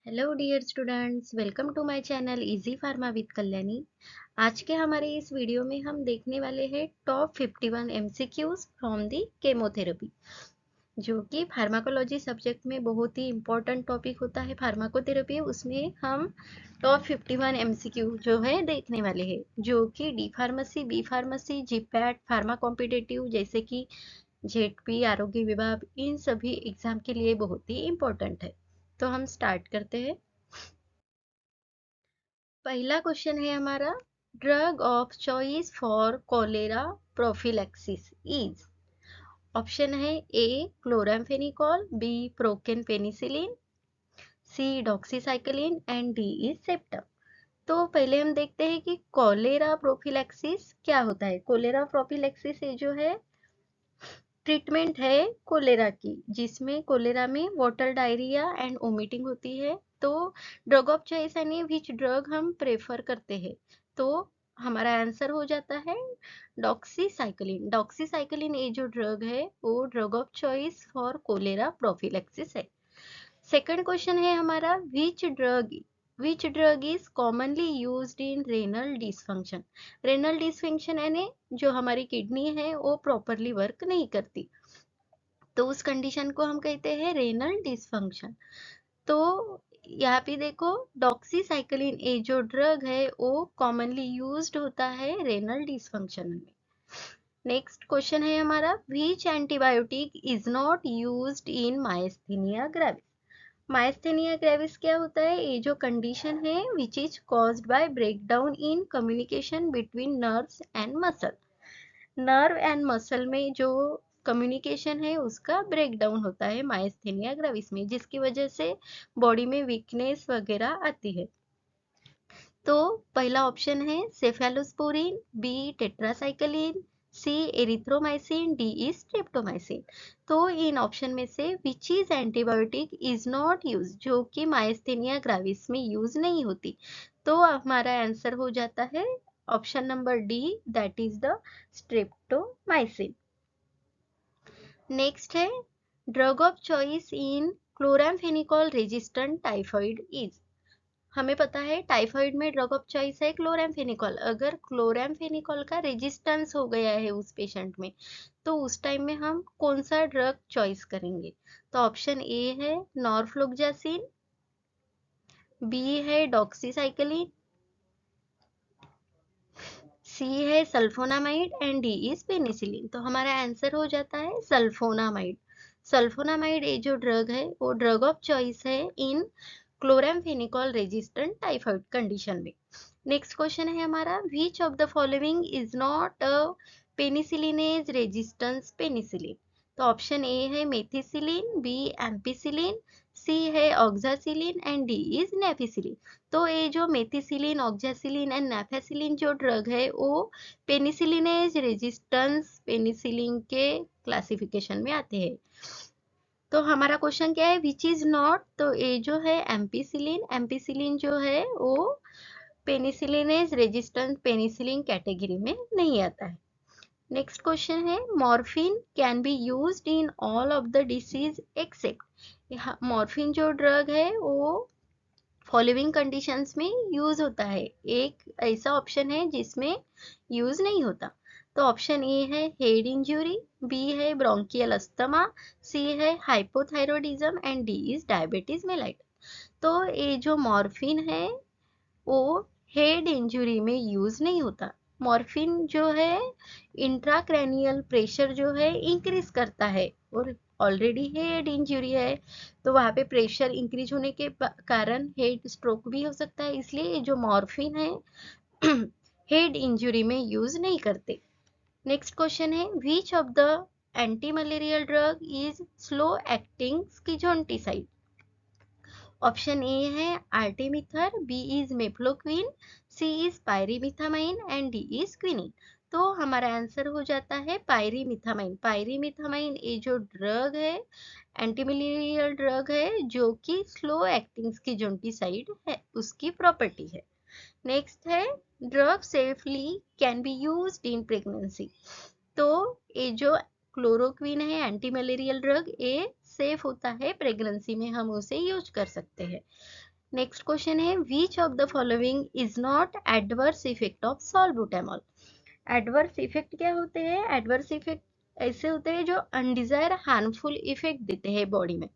Hello dear students, welcome to my channel easy pharma with Kalyani. आज के हमारे इस वीडियो में हम देखने वाले हैं top 51 MCQs from the chemotherapy, जो कि फार्माकोलॉजी सब्जेक्ट में बहुत ही इम्पोर्टेंट टॉपिक होता है। फार्माकोथेरेपी उसमें हम टॉप 51 एमसीक्यू जो है देखने वाले हैं, जो कि D pharmacy, B pharmacy, GPAT, pharma competitive जैसे कि जेडपी, आरोग्य विभाग, इन सभी एग्जाम के लिए बहुत ही इम्पोर्टेंट है। तो हम स्टार्ट करते हैं। पहला क्वेश्चन है हमारा, drug of choice for cholera prophylaxis is. Option है a chloramphenicol, b procaine penicillin, c doxycycline and D is septum. तो पहले हम देखते हैं कि कोलेरा प्रोफिलैक्सिस क्या होता है। कोलेरा प्रोफिलैक्सिस ये जो है ट्रीटमेंट है कोलेरा की, जिसमें कोलेरा में वाटर डायरिया एंड वोमिटिंग होती है। तो ड्रग ऑफ चॉइस यानी विच ड्रग हम प्रेफर करते हैं, तो हमारा आंसर हो जाता है डॉक्सीसाइक्लिन। डॉक्सीसाइक्लिन ये जो ड्रग है वो drug of choice for cholera prophylaxis है। सेकंड क्वेश्चन है हमारा, which drug is commonly used in renal dysfunction. Renal dysfunction यानी जो हमारी किडनी है वो प्रॉपरली वर्क नहीं करती, तो उस कंडीशन को हम कहते हैं रेनल डिसफंक्शन। तो यहाँ पे देखो, डॉक्सीसाइक्लिन ये जो ड्रग है वो कॉमनली यूज्ड होता है रेनल डिसफंक्शन में। नेक्स्ट क्वेश्चन है हमारा, which antibiotic is not used in myasthenia gravis. Myasthenia gravis क्या होता है? ये जो कंडीशन है which is caused by breakdown in communication between nerves and muscle. Nerve and muscle में जो कम्युनिकेशन है उसका ब्रेकडाउन होता है माइस्थेनिया ग्रेविस में, जिसकी वजह से बॉडी में वीकनेस वगैरह आती है। तो पहला ऑप्शन है cephalosporin, B tetracycline, C erythromycin, D is streptomycin. तो इन ऑप्शन में से which is antibiotic is not use, जो कि माइस्थेनिया ग्राविस में यूज नहीं होती, तो हमारा आंसर हो जाता है option number d, that is the streptomycin. Next है, drug of choice in chloramphenicol resistant typhoid is. हमें पता है टाइफाइड में ड्रग ऑफ चॉइस है क्लोरामफेनिकोल। अगर क्लोरामफेनिकोल का रेजिस्टेंस हो गया है उस पेशेंट में, तो उस टाइम में हम कौन सा ड्रग चॉइस करेंगे? तो ऑप्शन ए है नॉरफ्लोक्सासिन, बी है डॉक्सीसाइक्लिन, सी है sulfonamide and D is penicillin. तो हमारा आंसर हो जाता है सल्फोनामाइड। सल्फोनामाइड ये जो ड्रग है वो ड्रग ऑफ चॉइस है इन क्लोरामफेनिकोल रेजिस्टेंट टाइफाइड कंडीशन में। नेक्स्ट क्वेश्चन है हमारा, विच of the following is not a penicillinase resistance penicillin. तो ऑप्शन ए है मेथिसिलिन, बी एम्पिसिलिन, सी है ऑक्सासिलिन एंड डी इज नेफिसिलिन। तो ये जो मेथिसिलिन, ऑक्सासिलिन एंड नेफेसिलिन जो ड्रग है वो पेनिसिलिनेज रेजिस्टेंस पेनिसिलिन के क्लासिफिकेशन में आते हैं। तो हमारा क्वेश्चन क्या है, विच इज नॉट। तो ये जो है एम्पिसिलिन, एम्पिसिलिन जो है वो पेनिसिलिनेज रेजिस्टेंस पेनिसिलिन कैटेगरी में नहीं आता है। नेक्स्ट क्वेश्चन है, morphine can be used in all of the disease except. Morphine जो ड्रग है वो फॉलोइंग कंडीशंस में यूज होता है। एक ऐसा ऑप्शन है जिसमें यूज नहीं होता। तो ऑप्शन ए है हेड इंजुरी, बी है ब्रोंकियल अस्थमा, सी है hypothyroidism and D is diabetes mellitus. तो ये जो मॉर्फिन है वो हेड इंजुरी में यूज नहीं होता। मॉर्फिन जो है इंट्राक्रैनियल प्रेशर जो है इंक्रीज करता है, और ऑलरेडी हेड इंजुरी है तो वहाँ पे प्रेशर इंक्रीज होने के कारण हेड स्ट्रोक भी हो सकता है, इसलिए जो मॉर्फिन है हेड इंजुरी में यूज नहीं करते। नेक्स्ट क्वेश्चन है, which of the anti malarial drug is slow acting schizonticide. Option ए है artemether, b is mefloquine, c is pyrimethamine and D is quinine. तो हमारा आंसर हो जाता है पायरीमिथामाइन। पायरीमिथामाइन ये जो ड्रग है एंटीमलेरियल ड्रग है, जो कि स्लो एक्टिंग स्किज़ोंटिसाइड है, उसकी प्रॉपर्टी है। नेक्स्ट है, drug safely can be used in pregnancy. तो ये जो क्लोरोक्विन है एंटी मलेरियल ड्रग, ये सेफ होता है प्रेगनेंसी में, हम उसे यूज कर सकते हैं। नेक्स्ट क्वेश्चन है which of the following is not adverse effect of salbutamol. Adverse effect क्या होते हैं? एडवर्स इफेक्ट ऐसे होते हैं जो अनडिजायर हार्मफुल इफेक्ट देते हैं बॉडी में।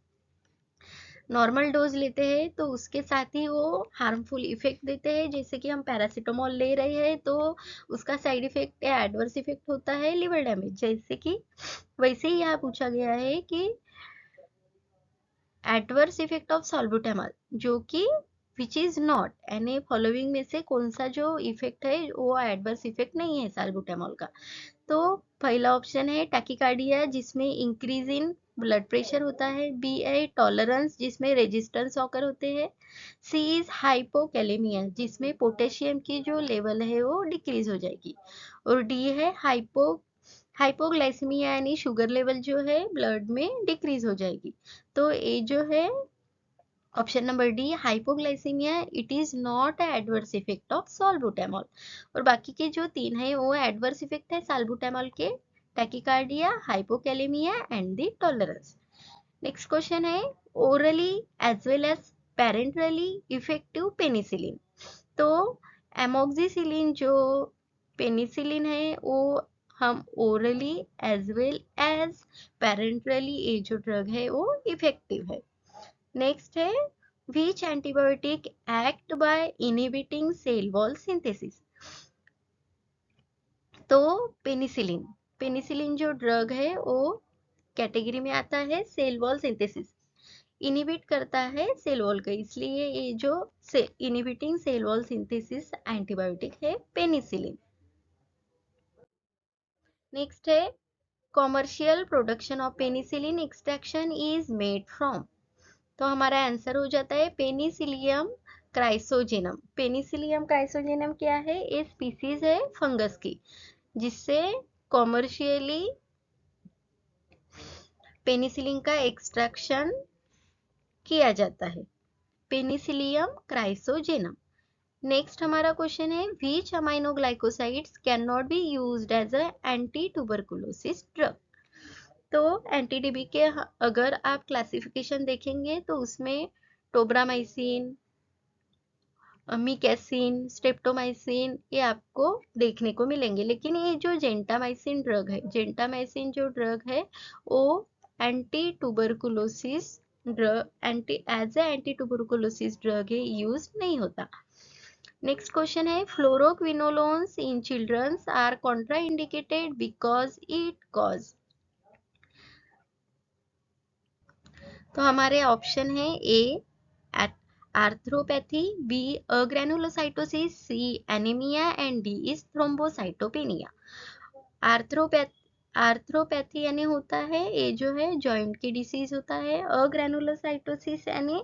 नॉर्मल डोज लेते हैं तो उसके साथ ही वो हार्मफुल इफेक्ट देते हैं, जैसे कि हम पैरासीटामोल ले रहे हैं तो उसका साइड इफेक्ट या एडवर्स इफेक्ट होता है लिवर डैमेज, जैसे कि वैसे ही यहाँ पूछा गया है कि एडवर्स इफेक्ट ऑफ सॉल्बुटामॉल जो कि विच इज नॉट, यानी फॉलोइंग में से कौन सा जो इफेक्ट है वो एडवर्स इफेक्ट नहीं है सॉल्बुटामॉल का। तो पहला ऑप्शन है टैकीकार्डिया जिसमें इंक्रीज इन ब्लड प्रेशर होता है, बी है टॉलरेंस जिसमें रेजिस्टेंस ऑकर होते हैं, सी इज हाइपोकैलेमिया जिसमें पोटेशियम की जो लेवल है वो डिक्रीज हो जाएगी, और डी है हाइपोग्लाइसीमिया यानी शुगर लेवल जो है ब्लड में डिक्रीज हो जाएगी। तो ये जो है option number d hypoglycaemia, it is not adverse effect of salbutamol. और बाकी के जो तीन है वो एडवर्स इफेक्ट है सॉल्बुटामॉल के, tachycardia, hypokalaemia and the tolerance. Next question है orally as well as parenterally effective penicillin. तो एमोक्सिसिलिन जो पेनिसिलिन है वो हम orally as well as parenterally ये जो ड्रग है वो इफेक्टिव है। नेक्स्ट है which antibiotic act by inhibiting cell wall synthesis। तो पेनिसिलिन, पेनिसिलिन जो ड्रग है वो कैटेगरी में आता है सेल वॉल सिंथेसिस, इनिबिट करता है सेल वॉल का, इसलिए ये जो inhibiting cell wall synthesis antibiotic है पेनिसिलिन। नेक्स्ट है commercial production of penicillin extraction is made from. तो हमारा आंसर हो जाता है पेनिसिलियम क्राइसोजेनम। पेनिसिलियम क्राइसोजेनम क्या है? ये स्पीसीज है फंगस की जिससे कॉमर्शियली पेनिसिलिन का एक्सट्रैक्शन किया जाता है, पेनिसिलियम क्राइसोजेनम। नेक्स्ट हमारा क्वेश्चन है which aminoglycosides can not be used as a anti tuberculosis drug. तो एंटीडीबी के अगर आप क्लासिफिकेशन देखेंगे तो उसमें टोब्रामाइसिन, मिकैसिन, स्ट्रेप्टोमाइसिन ये आपको देखने को मिलेंगे, लेकिन ये जो जेंटामाइसिन ड्रग है, जेंटामाइसिन जो ड्रग है वो anti tuberculosis drug as a anti tuberculosis drug है, यूज नहीं होता। नेक्स्ट क्वेश्चन है fluoroquinolones in childrens are contraindicated because it cause. तो हमारे ऑप्शन है a arthropathy, b agranulocytosis, c anaemia and D is thrombocytopenia. Arthropathy यानी होता है ये जो है जॉइंट की डिसीज होता है, अग्रेनुलोसाइटोसिस यानी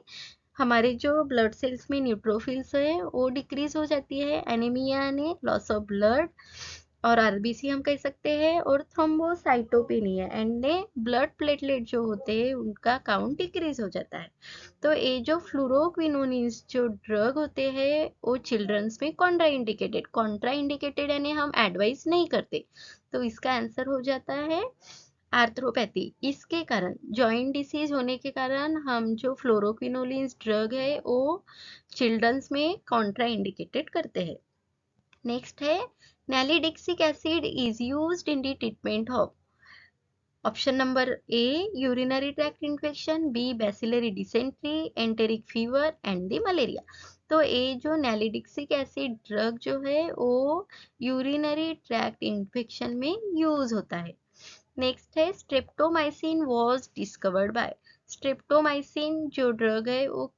हमारे जो ब्लड सेल्स में न्यूट्रोफिल्स है वो डिक्रीज हो जाती है, एनीमिया यानी लॉस ऑफ ब्लड और आरबीसी हम कह सकते हैं, और थ्रोम्बोसाइटोपेनिया एंड ब्लड प्लेटलेट जो होते हैं उनका काउंट डिक्रीज हो जाता है। तो ये जो फ्लोरोक्विनोनिस जो ड्रग होते हैं वो चिल्ड्रंस में कॉन्ट्राइंडिकेटेड यानी हम एडवाइस नहीं करते, तो इसका आंसर हो जाता है आर्थ्रोपैथी। इसके कारण जॉइंट डिसीज होने के कारण हम जो फ्लोरोक्विनोलिन्स ड्रग है वो चिल्ड्रंस में कॉन्ट्राइंडिकेटेड करते हैं। नेक्स्ट है nalidixic acid is used in the treatment of option number a urinary tract infection, b bacillary dysentery, enteric fever and the malaria. तो ये जो nalidixic acid ड्रग जो है वो यूरिनरी ट्रैक्ट इन्फेक्शन में यूज होता है। नेक्स्ट है streptomycin was discovered by. Streptomycin जो ड्रग है वो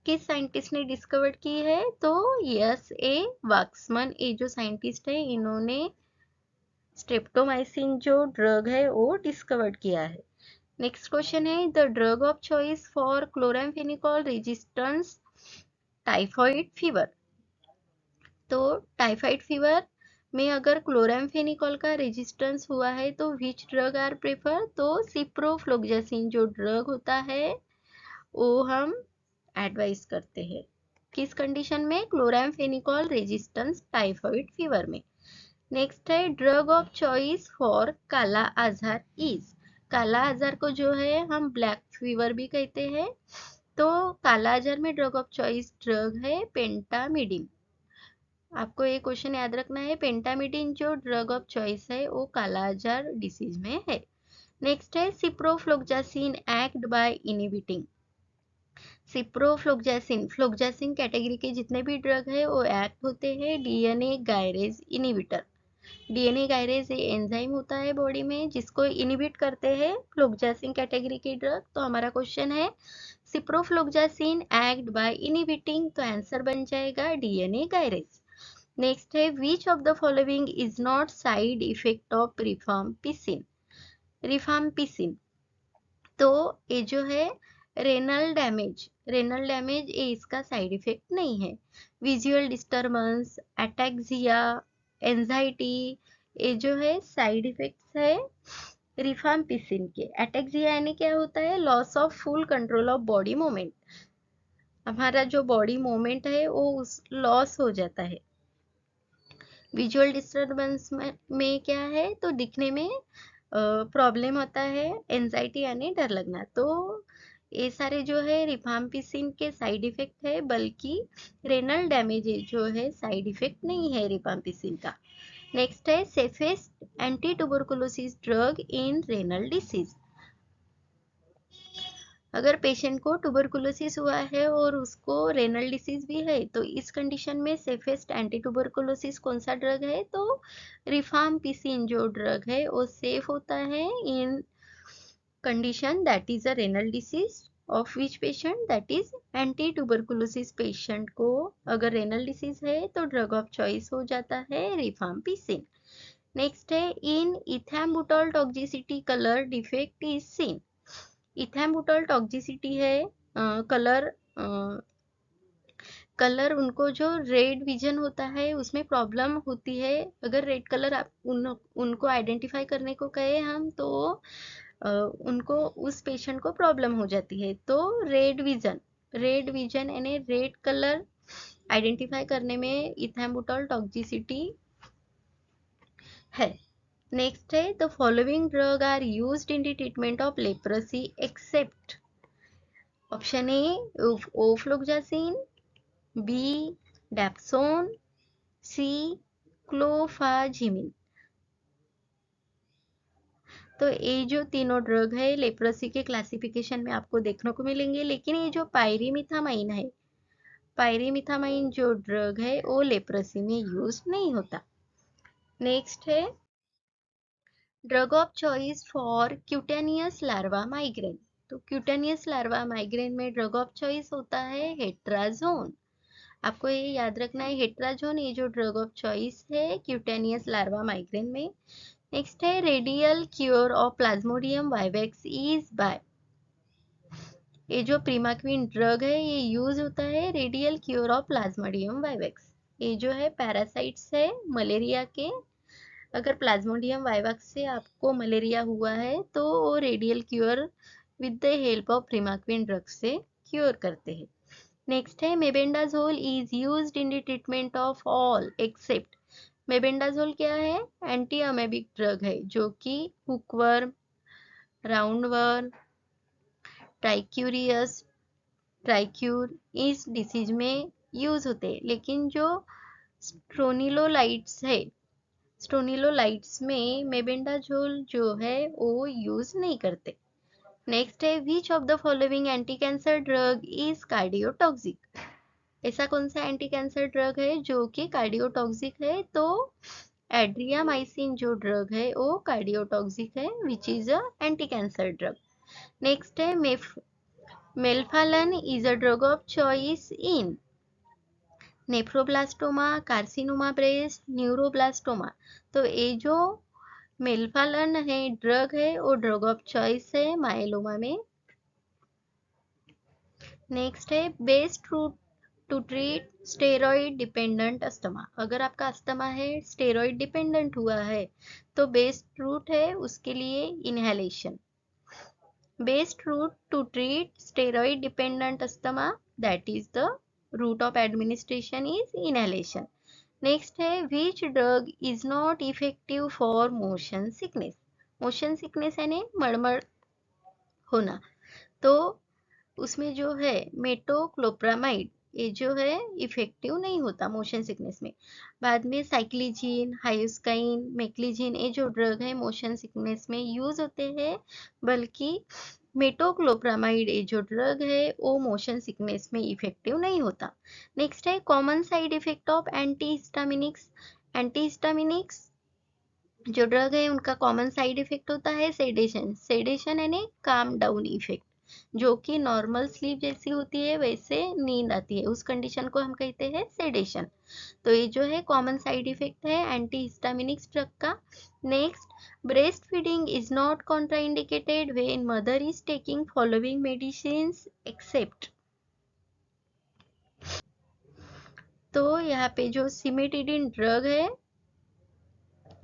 किस साइंटिस्ट ने डिस्कवर की है? तो यस ए वाक्समन, ये जो साइंटिस्ट है इन्होंने स्ट्रेप्टोमाइसिन जो ड्रग है वो डिस्कवर किया है। नेक्स्ट क्वेश्चन है the drug of choice for chloramphenicol resistance typhoid fever. तो टाइफाइड फीवर में अगर क्लोरामफेनिकोल का रेजिस्टेंस हुआ है तो विच ड्रग आर प्रेफर? तो सिप्रोफ्लोक्सासिन जो ड्रग होता है वो हम एडवाइस करते हैं किस कंडीशन में? क्लोरामफेनिकोल रेजिस्टेंस टाइफाइड फीवर में। नेक्स्ट है ड्रग ऑफ चॉइस फॉर काला आजार इज। काला आजार को जो है हम ब्लैक फीवर भी कहते हैं, तो कालाजार में ड्रग ऑफ चॉइस ड्रग है पेंटामिडिन। आपको ये क्वेश्चन याद रखना है, पेंटामिडिन जो ड्रग ऑफ चॉइस है वो कालाजार डिसीज में है। नेक्स्ट है ciprofloxacin act by inhibiting. Ciprofloxacin, floxacin category के जितने भी ड्रग है वो एक्ट होते हैं DNA gyrase inhibitor. DNA gyrase enzyme होता है बॉडी में जिसको इनहिबिट करते हैं फ्लोक्सासिन कैटेगरी के ड्रग। तो हमारा क्वेश्चन है सिप्रोफ्लोक्सासिन एक्ट बाय इनहिबिटिंग, तो आंसर बन जाएगा डीएनए गायरेज। नेक्स्ट है which of the following is not side effect of rifampicin. Rifampicin, तो ये जो है रेनल डैमेज ये इसका साइड इफेक्ट नहीं है। विजुअल डिस्टर्बेंस, अटैक्सिया, एंजाइटी, ये जो है साइड इफेक्ट्स है रिफाम्पिसिन के। अटैक्सिया यानी क्या होता है, loss of full control of body movement. हमारा जो बॉडी मूवमेंट है वो उस लॉस हो जाता है। विजुअल डिस्टर्बेंस में क्या है, तो दिखने में प्रॉब्लम होता है, एंजाइटी यानी डर लगना। तो ये सारे जो है रिफाम्पिसिन के साइड इफेक्ट है, बल्कि रेनल डैमेज जो है साइड इफेक्ट नहीं है रिफाम्पिसिन का। नेक्स्ट है safest anti tuberculosis drug in renal disease. अगर पेशेंट को ट्यूबरकुलोसिस हुआ है और उसको रेनल डिसीज भी है, तो इस कंडीशन में सेफेस्ट एंटी ट्यूबरकुलोसिस कौन सा ड्रग है, तो रिफाम्पिसिन जो ड्रग है वो सेफ होता है in condition that is a renal disease of which patient, that is anti tuberculosis. Patient को अगर रेनल डिसीज है तो ड्रग ऑफ चॉइस हो जाता है रिफाम्पिसिन। नेक्स्ट है in ethambutol toxicity colour defect is seen. Ethambutol toxicity है colour colour उनको जो रेड विजन होता है उसमें प्रॉब्लम होती है। अगर रेड कलर आप उनको आइडेंटिफाई करने को कहे हम, तो उनको उस पेशेंट को प्रॉब्लम हो जाती है। तो रेड विजन यानी रेड कलर आइडेंटिफाई करने में इथैम्बुटोल टॉक्सिसिटी है। नेक्स्ट है the following drug are used in the treatment of leprosy except. Option A ofloxacin, B dapsone, C clofazimine. तो ये जो तीनों ड्रग है लेप्रोसी के क्लासिफिकेशन में आपको देखने को मिलेंगे, लेकिन ये जो पायरीमिथामाइन है, पायरीमिथामाइन जो ड्रग है वो लेप्रोसी में यूज नहीं होता। नेक्स्ट है drug of choice for cutaneous larva migraine. तो क्यूटेनियस लार्वा माइग्रेन में ड्रग ऑफ चॉइस होता है हेट्राजोन। आपको ये याद रखना है, हेट्राजोन ये जो ड्रग ऑफ चॉइस है क्यूटेनियस लार्वा माइग्रेन में। नेक्स्ट है radial cure of Plasmodium vivax is by. ये जो प्रीमाक्विन ड्रग है ये यूज होता है radial cure of Plasmodium vivax. ये जो है पैरासाइट्स है मलेरिया के। अगर प्लाज्मोडियम वाइवेक्स से आपको मलेरिया हुआ है तो वो radical cure with the help of primaquine drug से क्योर करते हैं। नेक्स्ट है mebendazole is used in the treatment of all except. Mebendazole क्या है, एंटी अमेबिक ड्रग है जो कि हुकवर्म, राउंडवर्म, ट्राइक्यूरियस, ट्राइक्यूर इस डिसीज में यूज होते हैं। लेकिन जो स्ट्रोनिलोलाइट्स है, स्ट्रोनिलोलाइट्स में मेबेंडाजोल जो है वो यूज नहीं करते। नेक्स्ट है which of the following anti cancer drug is cardiotoxic. ऐसा कौन सा एंटी कैंसर ड्रग है जो कि कार्डियोटॉक्सिक है, तो एड्रियामाइसिन जो ड्रग है वो कार्डियोटॉक्सिक है which is a anti cancer drug. Next है melphalan is a drug of choice in nephroblastoma, carcinoma breast, neuroblastoma. तो ये जो मेल्फालन है ड्रग है वो ड्रग ऑफ चॉइस है माइलोमा में। नेक्स्ट है best route to treat steroid dependent asthma. अगर आपका अस्थमा है स्टेरॉइड डिपेंडेंट हुआ है तो बेस्ट रूट है उसके लिए inhalation. Best route to treat steroid dependent asthma, that is the route of administration is inhalation. Next है which drug is not effective for motion sickness. motion sickness यानी मड़मड़ होना। तो उसमें जो है मेटोक्लोप्रामाइड, ये जो है इफेक्टिव नहीं होता मोशन सिकनेस में। बाद में साइक्लिजीन, हाइस्काइन, मेक्लिजीन, ये जो ड्रग है मोशन सिकनेस में यूज होते हैं, बल्कि मेटोक्लोप्रामाइड ये जो ड्रग है वो मोशन सिकनेस में इफेक्टिव नहीं होता। नेक्स्ट है common side effect of antihistaminics. Antihistaminics जो ड्रग है उनका कॉमन साइड इफेक्ट होता है सेडेशन। सेडेशन यानी काम डाउन इफेक्ट, जो कि नॉर्मल स्लीप जैसी होती है वैसे नींद आती है, उस कंडीशन को हम कहते हैं सेडेशन। तो ये जो है कॉमन साइड इफेक्ट है एंटीहिस्टामिनिक्स ड्रग का। Next, breast feeding is not contraindicated when mother is taking following medicines except. तो यहाँ पे जो सिमेटिडिन ड्रग है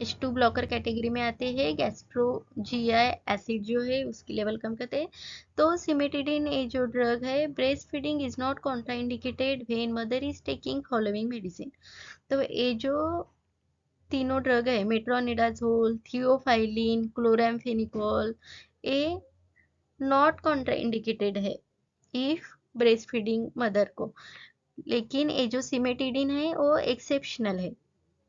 H2 ब्लॉकर कैटेगरी में आते हैं, गैस्ट्रो जीआई एसिड जो है उसकी लेवल कम करते हैं। तो सिमेटिडिन ये जो ड्रग है, breast feeding is not contraindicated when mother is taking following medicine. तो ये जो तीनों ड्रग है, मेट्रोनिडाजोल, थियोफाइलिन, क्लोरामफेनिकोल, ये नॉट कॉन्ट्राइंडिकेटेड है इफ ब्रेस्ट फीडिंग मदर को, लेकिन ये जो सिमेटिडिन है वो एक्सेप्शनल है,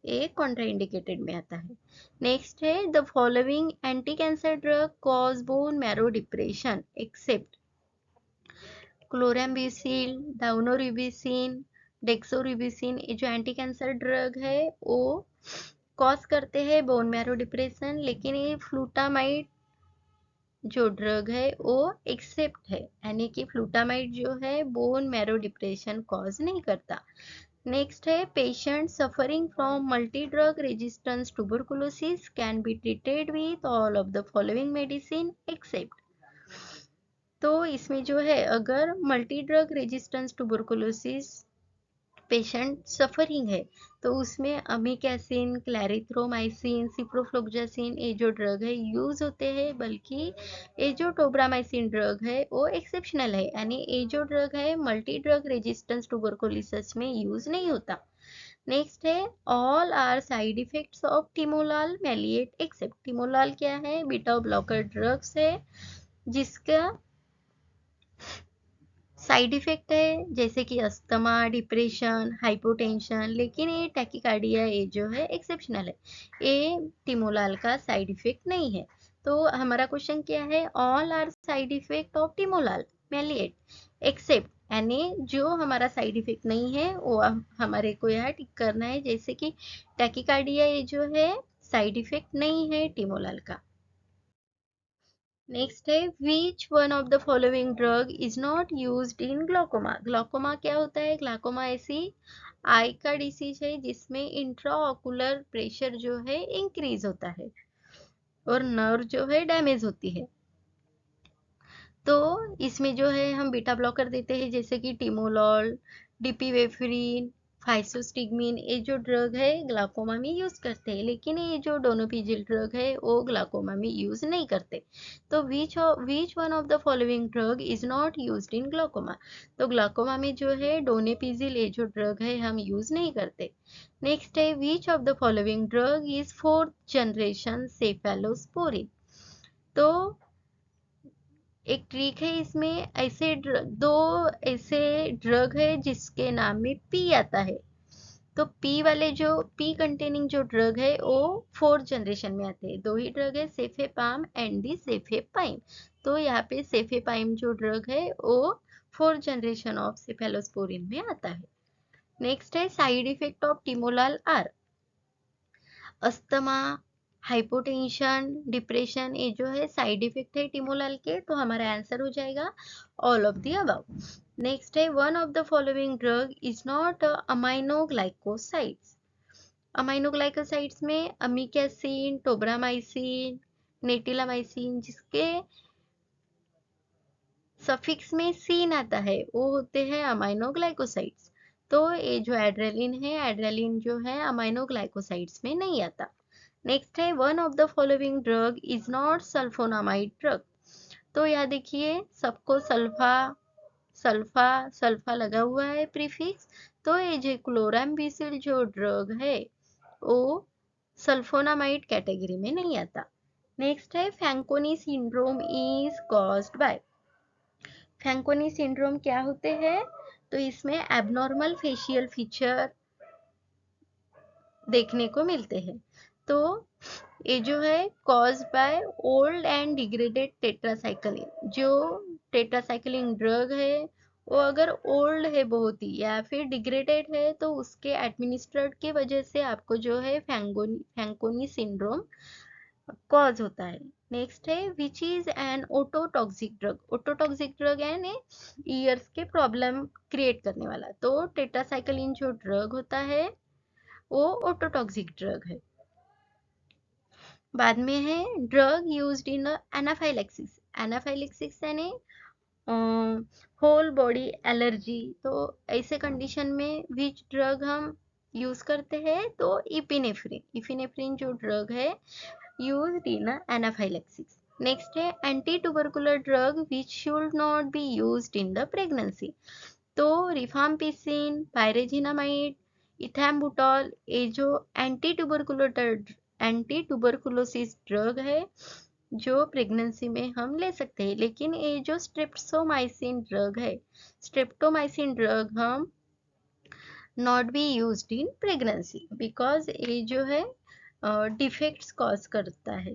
एक कॉन्ट्राइंडिकेटेड में आता है। नेक्स्ट है the following anti cancer drug cause bone marrow depression except chlorambucil, daunorubicin, doxorubicin. ये जो एंटी कैंसर ड्रग है वो कॉज करते हैं बोन मैरो डिप्रेशन, लेकिन ये फ्लूटामाइड जो ड्रग है वो एक्सेप्ट है, यानी कि फ्लूटामाइड जो है बोन मैरो डिप्रेशन कॉज नहीं करता। नेक्स्ट है patient suffering from multi drug resistance tuberculosis can be treated with all of the following medicine except. तो इसमें जो है अगर multi drug resistance tuberculosis patient suffering है तो उसमें अमीकैसिन, क्लैरिथ्रोमाइसिन, सिप्रोफ्लोक्सासिन ये जो ड्रग है यूज होते हैं, बल्कि ये जो टोब्रामाइसिन ड्रग है वो एक्सेप्शनल है, यानी ये जो ड्रग है मल्टी ड्रग रेजिस्टेंस ट्यूबरकुलोसिस में यूज नहीं होता। नेक्स्ट है all are side effects of timolol maleate except. Timolol क्या है? बीटा ब्लॉकर ड्रग्स है जिसका साइड इफेक्ट है जैसे कि अस्थमा, डिप्रेशन, हाइपोटेंशन, लेकिन ये टैकीकार्डिया ये जो है एक्सेप्शनल है, ये टिमोलाल का साइड इफेक्ट नहीं है। तो हमारा क्वेश्चन क्या है? All are side effect of timolol maleate except, यानी जो हमारा साइड इफेक्ट नहीं है वो हमारे को यहाँ टिक करना है, जैसे कि टैकीकार्डिया ये जो है साइड इफेक्ट नहीं है टिमोलाल का। नेक्स्ट है which one of the following drug is not used in glaucoma. Glaucoma क्या होता है? ग्लाकोमा ऐसी आई का डिसीज है जिसमें इंट्राऑकुलर प्रेशर जो है इंक्रीज होता है और नर्व जो है डैमेज होती है। तो इसमें जो है हम बीटा ब्लॉकर देते हैं जैसे कि टिमोलॉल, डिपिवेफ्रिन, फाइसोस्टिग्मिन, ये जो ड्रग है ग्लाकोमा में यूज करते हैं, लेकिन ये जो डोनोपिजिल ड्रग है वो ग्लाकोमा में यूज नहीं करते। तो which one of the following drug is not used in glaucoma. तो ग्लाकोमा में जो है डोनेपिजिल ये जो ड्रग है हम यूज नहीं करते। नेक्स्ट है which of the following drug is fourth generation cephalosporin. तो एक ट्रिक है इसमें, दो ऐसे ड्रग है जिसके नाम में पी आता है। तो पी वाले जो पी कंटेनिंग जो ड्रग है वो फोर्थ जनरेशन में आते हैं। दो ही ड्रग है, सेफेपाम एंड दी सेफेपाइम। तो यहाँ पे सेफेपाइम जो ड्रग है वो फोर्थ जनरेशन ऑफ सेफेलोस्पोरिन में आता है। नेक्स्ट है side effect of timolol are asthma, hypotension, depression, ये जो है साइड इफेक्ट है टिमोलाल के, तो हमारा आंसर हो जाएगा all of the above. Next है one of the following drug is not aminoglycosides. Aminoglycosides में अमीकैसिन, टोब्रामाइसिन, नेटिलामाइसिन, जिसके सफिक्स में सीन आता है वो होते हैं अमाइनोग्लाइकोसाइड्स। तो ये जो एड्रेलिन है, एड्रेलिन जो है अमाइनोग्लाइकोसाइड्स में नहीं आता। नेक्स्ट है one of the following drug is not sulfonamide drug. तो यहाँ देखिए सबको सल्फा सल्फा सल्फा लगा हुआ है प्रीफिक्स, तो ये जो क्लोराम्बिसिल जो ड्रग है वो सल्फोनामाइड कैटेगरी में नहीं आता। नेक्स्ट है Fanconi syndrome is caused bye. Fanconi syndrome क्या होते हैं? तो इसमें एबनॉर्मल फेशियल फीचर देखने को मिलते हैं। तो ये जो है cause by old and degraded tetracycline. जो टेट्रासाइक्लिन ड्रग है वो अगर ओल्ड है बहुत ही या फिर डिग्रेडेड है तो उसके एडमिनिस्ट्रेट की वजह से आपको जो है फैंकोनी सिंड्रोम कॉज होता है। नेक्स्ट है which is an ototoxic drug. Ototoxic drug यानी ईयर्स के प्रॉब्लम क्रिएट करने वाला। तो टेट्रासाइक्लिन जो ड्रग होता है वो ओटोटॉक्सिक ड्रग है। बाद में है drug used in anaphylaxis. Anaphylaxis यानी होल बॉडी एलर्जी। तो ऐसे कंडीशन में विच ड्रग हम यूज करते हैं? तो इपिनेफ्रिन। इपिनेफ्रिन जो ड्रग है used in anaphylaxis. Next है anti tubercular drug which should not be used in the pregnancy. तो रिफाम्पिसिन, पायरेजिनामाइड, इथैम्बुटॉल ये जो एंटी ट्यूबरकुलोसिस ड्रग है जो प्रेगनेंसी में हम ले सकते हैं। लेकिन ये जो स्ट्रेप्टोमाइसिन ड्रग है, स्ट्रेप्टोमाइसिन ड्रग हम not be used in pregnancy because ये जो है डिफेक्ट्स कॉज करता है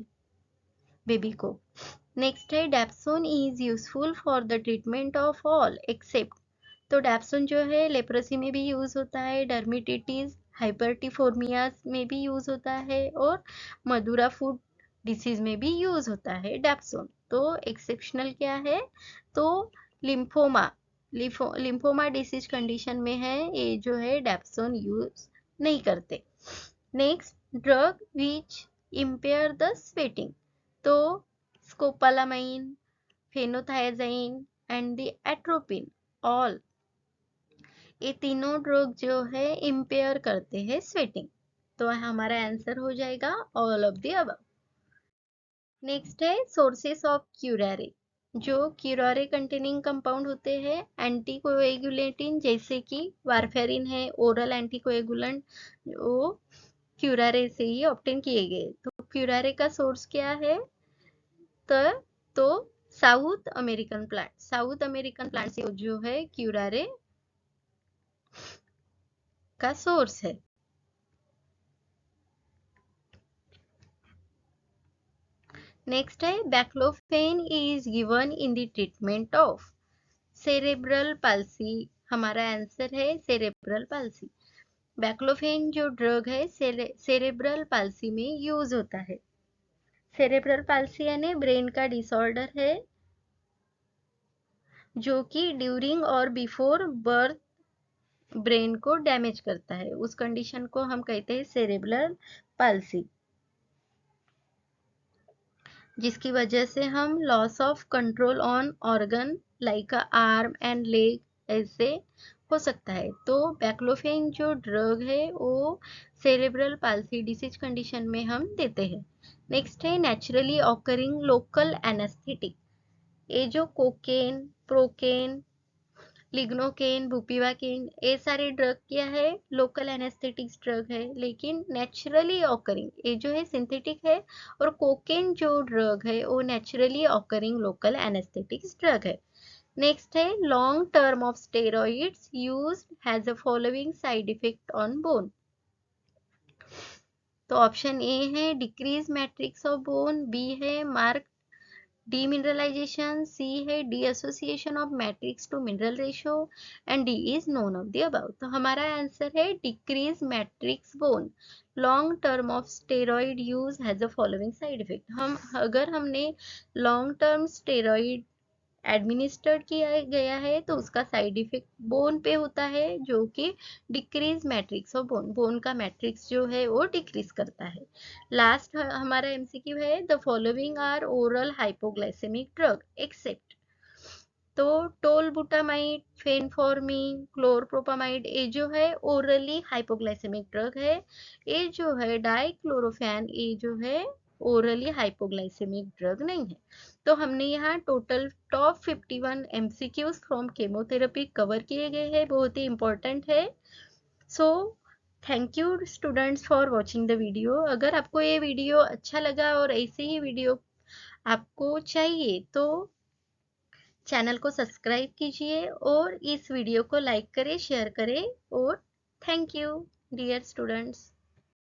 बेबी को। नेक्स्ट है dapsone is useful for the treatment of all accept. तो डैप्सोन जो है लेप्रोसी में भी यूज होता है, डर्मिटिटिस हाइपरटिफोर्मियास में भी यूज होता है और मधुरा फूड डिसीज में भी यूज होता है डैप्सोन। तो एक्सेप्शनल क्या है? तो लिम्फोमा, लिम्फोमा डिसीज कंडीशन में है ये जो है डैप्सोन यूज नहीं करते। Next drug which impair the sweating. तो scopolamine, phenothiazine and the atropine all ये तीनों ड्रग जो है इम्पेयर करते हैं स्वेटिंग। तो हमारा आंसर हो जाएगा all of the above. Next है सोर्सेस ऑफ क्यूरारे। जो क्यूरारे कंटेनिंग कंपाउंड होते हैं एंटीकोएगुलेटिन जैसे कि वारफेरिन है, ओरल एंटीकोएगुलेंट वो क्यूरारे से ही ऑब्टेन किए गए। तो क्यूरारे का सोर्स क्या है? तो साउथ अमेरिकन प्लांट से जो है क्यूरारे का सोर्स है। नेक्स्ट है baclofen is given in the treatment of cerebral palsy. हमारा आंसर है सेरेब्रल पाल्सी। बैक्लोफेन जो ड्रग है सेरेब्रल पाल्सी में यूज होता है। सेरेब्रल पाल्सी यानी ब्रेन का डिसऑर्डर है जो कि ड्यूरिंग और बिफोर बर्थ ब्रेन को डैमेज करता है। उस कंडीशन को हम कहते हैं सेरेब्रल पाल्सी, जिसकी वजह से हम loss of control on organ like arm and leg ऐसे हो सकता है। तो बैक्लोफेन जो ड्रग है वो सेरेब्रल पाल्सी डिसीज कंडीशन में हम देते हैं। नेक्स्ट है नेचुरली ऑकरिंग लोकल एनेस्थेटिक। ये जो कोकेन, प्रोकेन, लिग्नोकेन, बुपीवाकेन ये सारे ड्रग क्या है? लोकल एनेस्थेटिक्स ड्रग है। लेकिन नेचुरली ऑकरिंग ये जो है सिंथेटिक है और कोकेन जो ड्रग है वो naturally occurring local anaesthetics drug है। नेक्स्ट है long term of steroids used has a following side effect on bone. तो ऑप्शन ए है decrease matrix of bone, b है मार्क demineralization, C है dissociation of matrix to mineral ratio and D is none of the above. तो हमारा answer है decrease matrix bone. Long term of steroid use has a following side effect. अगर हमने long term steroid administered किया गया है तो उसका साइड इफेक्ट बोन पे होता है जो कि डिक्रीज मैट्रिक्स ऑफ बोन का मैट्रिक्स जो है वो डिक्रीज करता है। लास्ट हमारा एमसीक्यू है the following are oral hypoglycemic drug except. तो टोलबुटामाइड, फेनफॉर्मिन, क्लोरप्रोपामाइड ये जो है ओरली हाइपोग्लाइसेमिक ड्रग है। ये जो है डाइक्लोरोफैन ये जो है ओरली हाइपोग्लाइसेमिक ड्रग नहीं है। तो हमने यहाँ total top 51 MCQs from chemotherapy cover किए गए हैं, बहुत ही इंपॉर्टेंट है। So thank you students for watching the video. अगर आपको ये वीडियो अच्छा लगा और ऐसे ही वीडियो आपको चाहिए तो चैनल को सब्सक्राइब कीजिए और इस वीडियो को लाइक करें, शेयर करें और थैंक यू डियर स्टूडेंट्स।